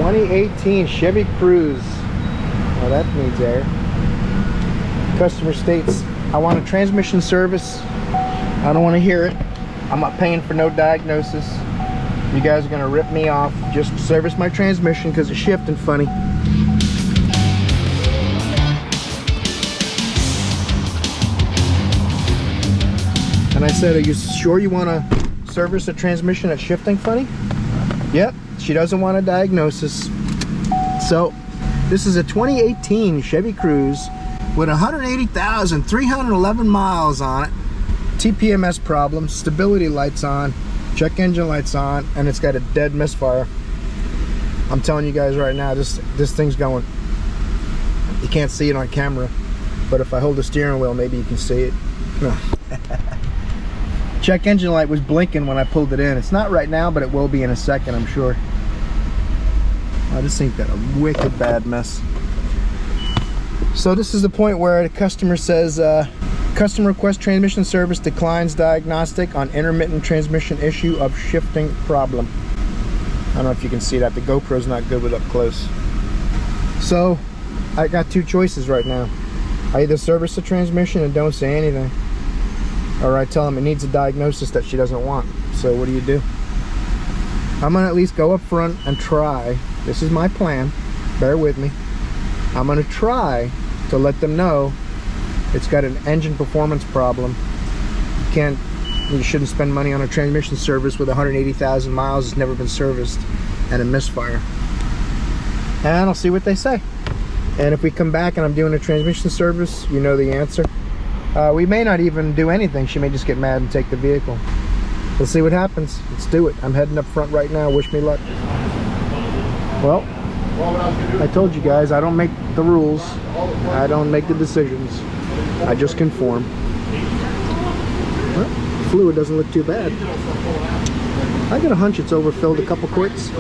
2018 Chevy Cruz. Well, that needs air. Customer states, I want a transmission service. I don't want to hear it. I'm not paying for no diagnosis. You guys are gonna rip me off. Just service my transmission because it's shifting funny. And I said, are you sure you want to service a transmission that's shifting funny? Yep, she doesn't want a diagnosis. So this is a 2018 Chevy Cruz with 180,311 miles on it. TPMS problem, stability lights on, check engine lights on, and it's got a dead misfire. I'm telling you guys right now, this thing's going. You can't see it on camera, but if I hold the steering wheel, maybe you can see it. Check engine light was blinking when I pulled it in. It's not right now, but it will be in a second, I'm sure. Oh, this thing's got a wicked bad mess. So this is the point where the customer says, customer request transmission service declines diagnostic on intermittent transmission issue of shifting problem. I don't know if you can see that. The GoPro's not good with up close. So I got two choices right now. I either service the transmission and don't say anything, or I tell them it needs a diagnosis that she doesn't want. So what do? I'm gonna at least go up front and try. This is my plan, bear with me. I'm gonna try to let them know it's got an engine performance problem. You shouldn't spend money on a transmission service with 180,000 miles, it's never been serviced, and a misfire. And I'll see what they say. And if we come back and I'm doing a transmission service, you know the answer. We may not even do anything. She may just get mad and take the vehicle. We'll see what happens. Let's do it. I'm heading up front right now. Wish me luck. Well, I told you guys, I don't make the rules. I don't make the decisions. I just conform. Well, the fluid doesn't look too bad. I got a hunch it's overfilled a couple quarts.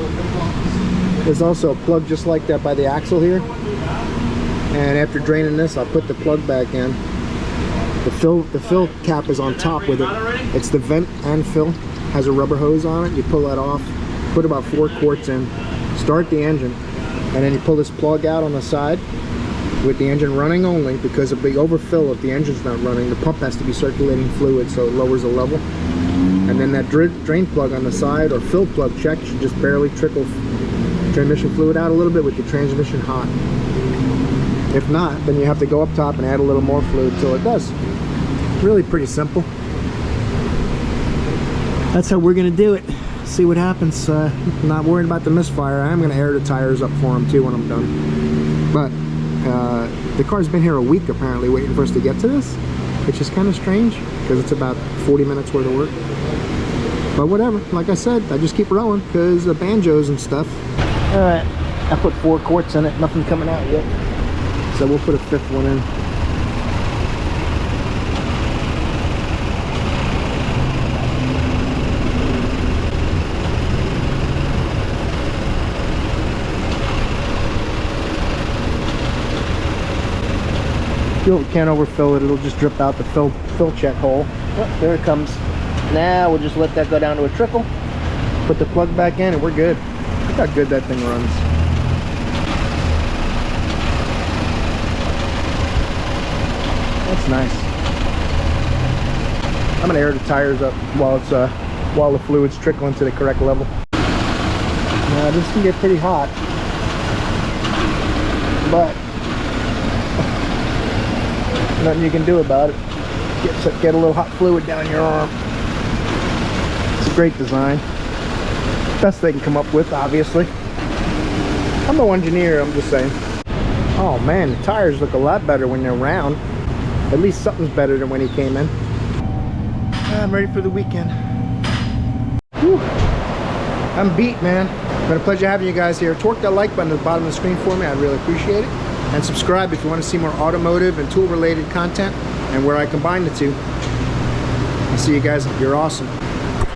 There's also a plug just like that by the axle here. And after draining this, I'll put the plug back in. The fill cap is on top with it. It's the vent and fill. Has a rubber hose on it. You pull that off, put about 4 quarts in, start the engine, and then you pull this plug out on the side with the engine running only, because of the overfill. If the engine's not running, the pump has to be circulating fluid, so it lowers the level. And then that drain plug on the side, or fill plug check, should just barely trickle transmission fluid out a little bit with the transmission hot. If not, then you have to go up top and add a little more fluid till it does. Really pretty simple. That's how we're gonna do it. See what happens. Not worried about the misfire. I am gonna air the tires up for them too when I'm done. But the car's been here a week apparently waiting for us to get to this, which is kind of strange because it's about 40 minutes worth of work. But whatever, like I said, I just keep rolling because of banjos and stuff. All right, I put 4 quarts in it, nothing's coming out yet. So we'll put a 5th one in. You can't overfill it, it'll just drip out the fill check hole. Oh, there it comes. Now we'll just let that go down to a trickle, put the plug back in, and we're good. Look how good that thing runs. That's nice. I'm gonna air the tires up while the fluid's trickling to the correct level. Now this can get pretty hot, but nothing you can do about it. Get a little hot fluid down your arm. It's a great design. Best they can come up with, obviously. I'm no engineer, I'm just saying. Oh man, the tires look a lot better when they're round. At least something's better than when he came in. I'm ready for the weekend. Whew. I'm beat, man. It's been a pleasure having you guys here. Torque that like button at the bottom of the screen for me. I'd really appreciate it. And subscribe if you want to see more automotive and tool related content and where I combine the two. I'll see you guys. You're awesome.